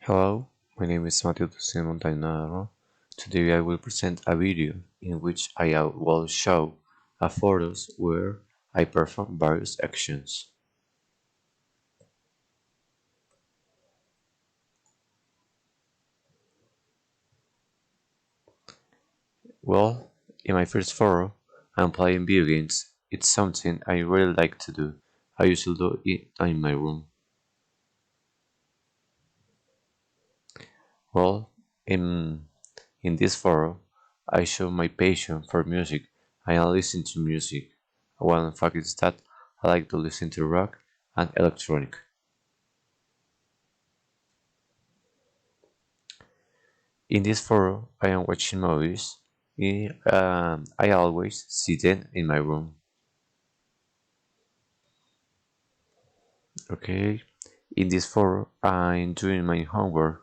Hello, my name is Mateo Montagnaro. Today I will present a video in which I will show a photos where I perform various actions. Well, in my first photo, I'm playing video games. It's something I really like to do. I usually do it in my room. Well, in this photo, I show my passion for music. I listen to music. One fact is that I like to listen to rock and electronic. In this photo, I am watching movies. I always sit in my room. Okay. In this photo, I'm doing my homework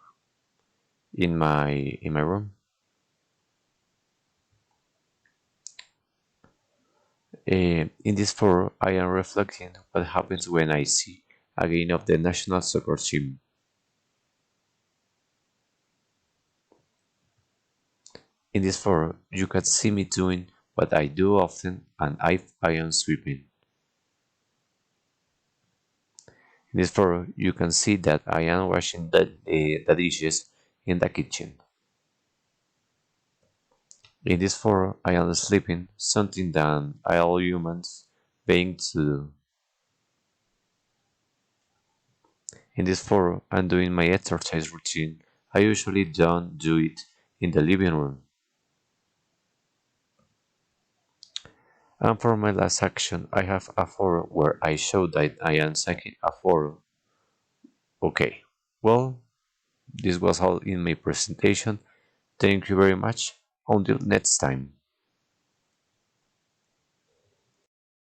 in my room. In this photo, I am reflecting what happens when I see a game of the national soccer team. In this photo, you can see me doing what I do often, and I am sweeping. In this photo, you can see that I am washing the dishes in the kitchen. In this photo, I am sleeping, something that all humans being to do. In this photo, I'm doing my exercise routine. I usually don't do it in the living room. And for my last action, I have a photo where I show that I am taking a photo. Okay, well, this was all in my presentation. Thank you very much. Until next time.